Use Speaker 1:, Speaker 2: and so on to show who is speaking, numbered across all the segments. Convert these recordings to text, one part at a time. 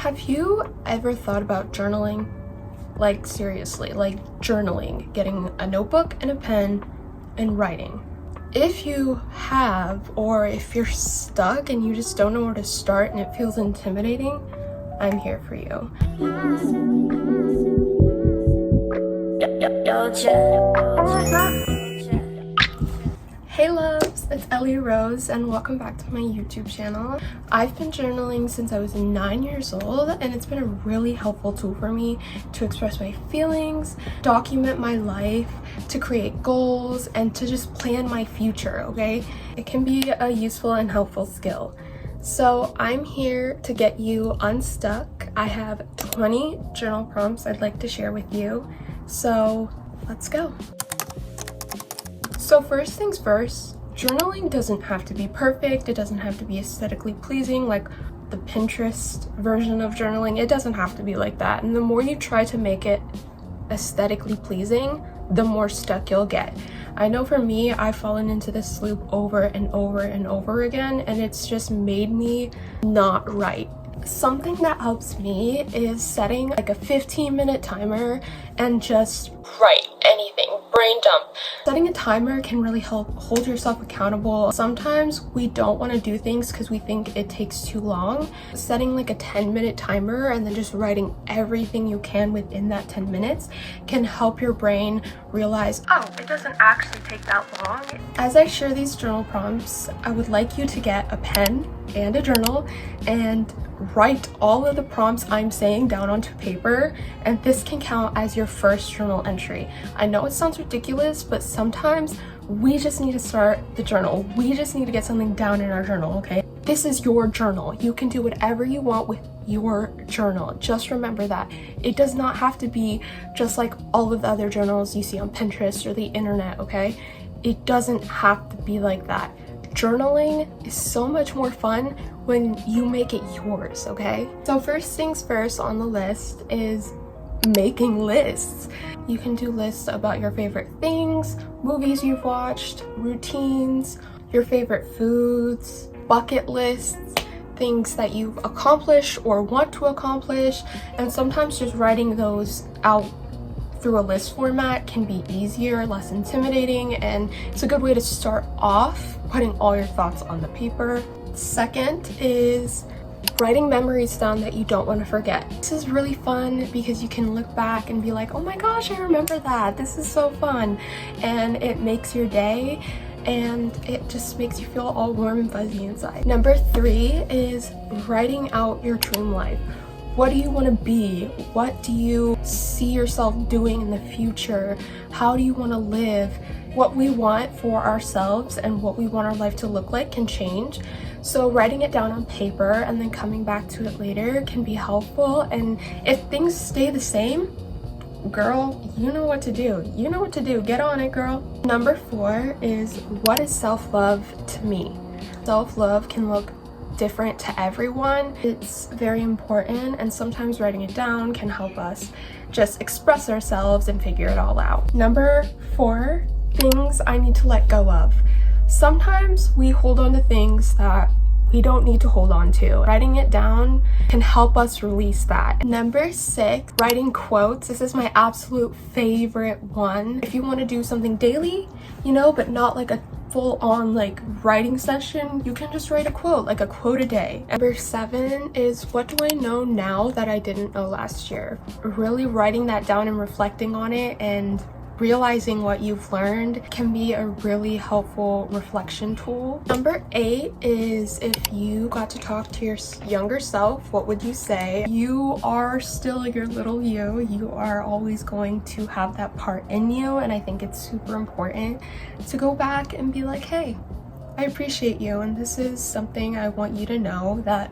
Speaker 1: Have you ever thought about journaling? Like seriously, like journaling, getting a notebook and a pen and writing. If you have, or if you're stuck and you just don't know where to start and it feels intimidating, I'm here for you. Hey loves, it's Ellie Rose and welcome back to my YouTube channel. I've been journaling since I was 9 years old and it's been a really helpful tool for me to express my feelings, document my life, to create goals, and to just plan my future, okay? It can be a useful and helpful skill. So I'm here to get you unstuck. I have 20 journal prompts I'd like to share with you. So let's go. So first things first, journaling doesn't have to be perfect. It doesn't have to be aesthetically pleasing like the Pinterest version of journaling. It doesn't have to be like that. And the more you try to make it aesthetically pleasing, the more stuck you'll get. I know for me, I've fallen into this loop over and over and over again, and it's just made me not write. Something that helps me is setting like a 15-minute timer and just write anything, brain dump. Setting a timer can really help hold yourself accountable. Sometimes we don't want to do things because we think it takes too long. Setting like a 10-minute timer and then just writing everything you can within that 10 minutes can help your brain realize, oh, it doesn't actually take that long. As I share these journal prompts, I would like you to get a pen and a journal and write all of the prompts I'm saying down onto paper, and this can count as your first journal entry. I know it sounds ridiculous, but sometimes we just need to start the journal. We just need to get something down in our journal, okay? This is your journal. You can do whatever you want with your journal. Just remember that. It does not have to be just like all of the other journals you see on Pinterest or the internet, okay? It doesn't have to be like that. Journaling is so much more fun when you make it yours, okay? So first things first on the list is making lists. You can do lists about your favorite things, movies you've watched, routines, your favorite foods, bucket lists, things that you've accomplished or want to accomplish, and sometimes just writing those out through a list format can be easier, less intimidating, and it's a good way to start off putting all your thoughts on the paper. Second is writing memories down that you don't want to forget. This is really fun because you can look back and be like, oh my gosh, I remember that. This is so fun. And it makes your day and it just makes you feel all warm and fuzzy inside. Number 3 is writing out your dream life. What do you want to be? What do you see yourself doing in the future? How do you want to live? What we want for ourselves and what we want our life to look like can change. So writing it down on paper and then coming back to it later can be helpful. And if things stay the same, girl, you know what to do. You know what to do. Get on it, girl. Number 4 is, what is self-love to me? Self-love can look different to everyone. It's very important, and sometimes writing it down can help us just express ourselves and figure it all out. Number 4, things I need to let go of. Sometimes we hold on to things that we don't need to hold on to. Writing it down can help us release that. Number 6, writing quotes. This is my absolute favorite one. If you want to do something daily, you know, but not like a full-on like writing session, you can just write a quote, like a quote a day. Number 7 is, what do I know now that I didn't know last year? Really writing that down and reflecting on it and realizing what you've learned can be a really helpful reflection tool. Number 8 is, if you got to talk to your younger self, what would you say? You are still your little you. You are always going to have that part in you, and I think it's super important to go back and be like, hey, I appreciate you, and this is something I want you to know that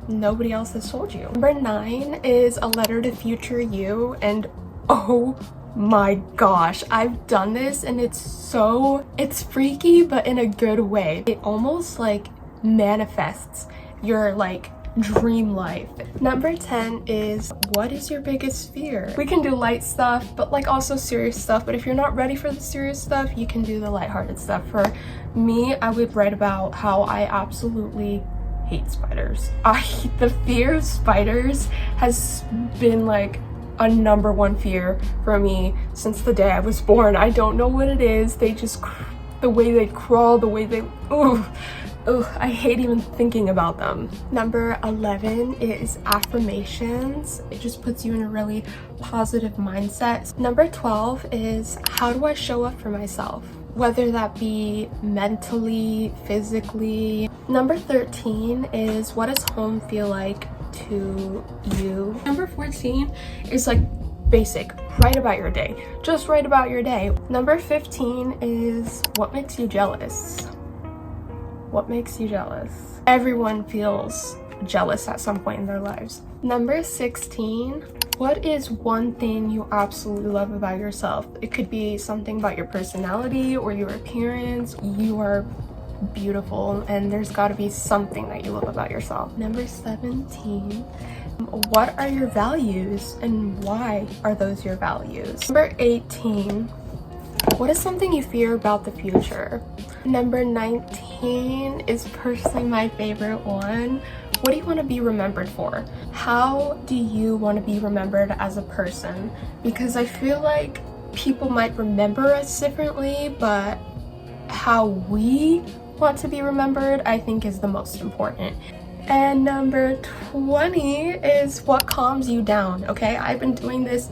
Speaker 1: nobody else has told you. Number 9 is a letter to future you, and oh my gosh, I've done this and it's freaky, but in a good way. It almost like manifests your like dream life. Number 10 is, what is your biggest fear? We can do light stuff, but like also serious stuff. But if you're not ready for the serious stuff, you can do the lighthearted stuff. For me, I would write about how I absolutely hate spiders. The fear of spiders has been like a #1 fear for me since the day I was born. I don't know what it is. They just, the way they crawl, the way they, I hate even thinking about them. Number 11 is affirmations. It just puts you in a really positive mindset. Number 12 is, how do I show up for myself? Whether that be mentally, physically. Number 13 is, what does home feel like to you? Number 14 is like basic, write about your day. Just write about your day. Number 15 is, what makes you jealous? What makes you jealous? Everyone feels jealous at some point in their lives. Number 16, what is one thing you absolutely love about yourself? It could be something about your personality or your appearance. You are beautiful, and there's got to be something that you love about yourself. Number 17, what are your values and why are those your values? Number 18, what is something you fear about the future? Number 19 is personally my favorite one. What do you want to be remembered for? How do you want to be remembered as a person? Because I feel like people might remember us differently, but how we want to be remembered, I think, is the most important. And number 20 is, what calms you down? Okay, I've been doing this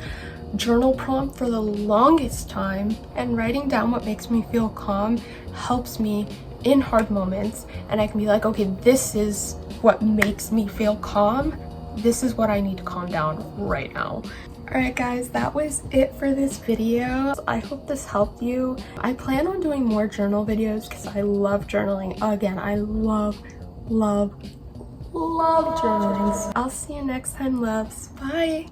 Speaker 1: journal prompt for the longest time, and writing down what makes me feel calm helps me in hard moments, and I can be like, okay, this is what makes me feel calm. This is what I need to calm down right now. Alright guys, that was it for this video. I hope this helped you. I plan on doing more journal videos because I love journaling. Again, I love journaling. I'll see you next time, loves. Bye!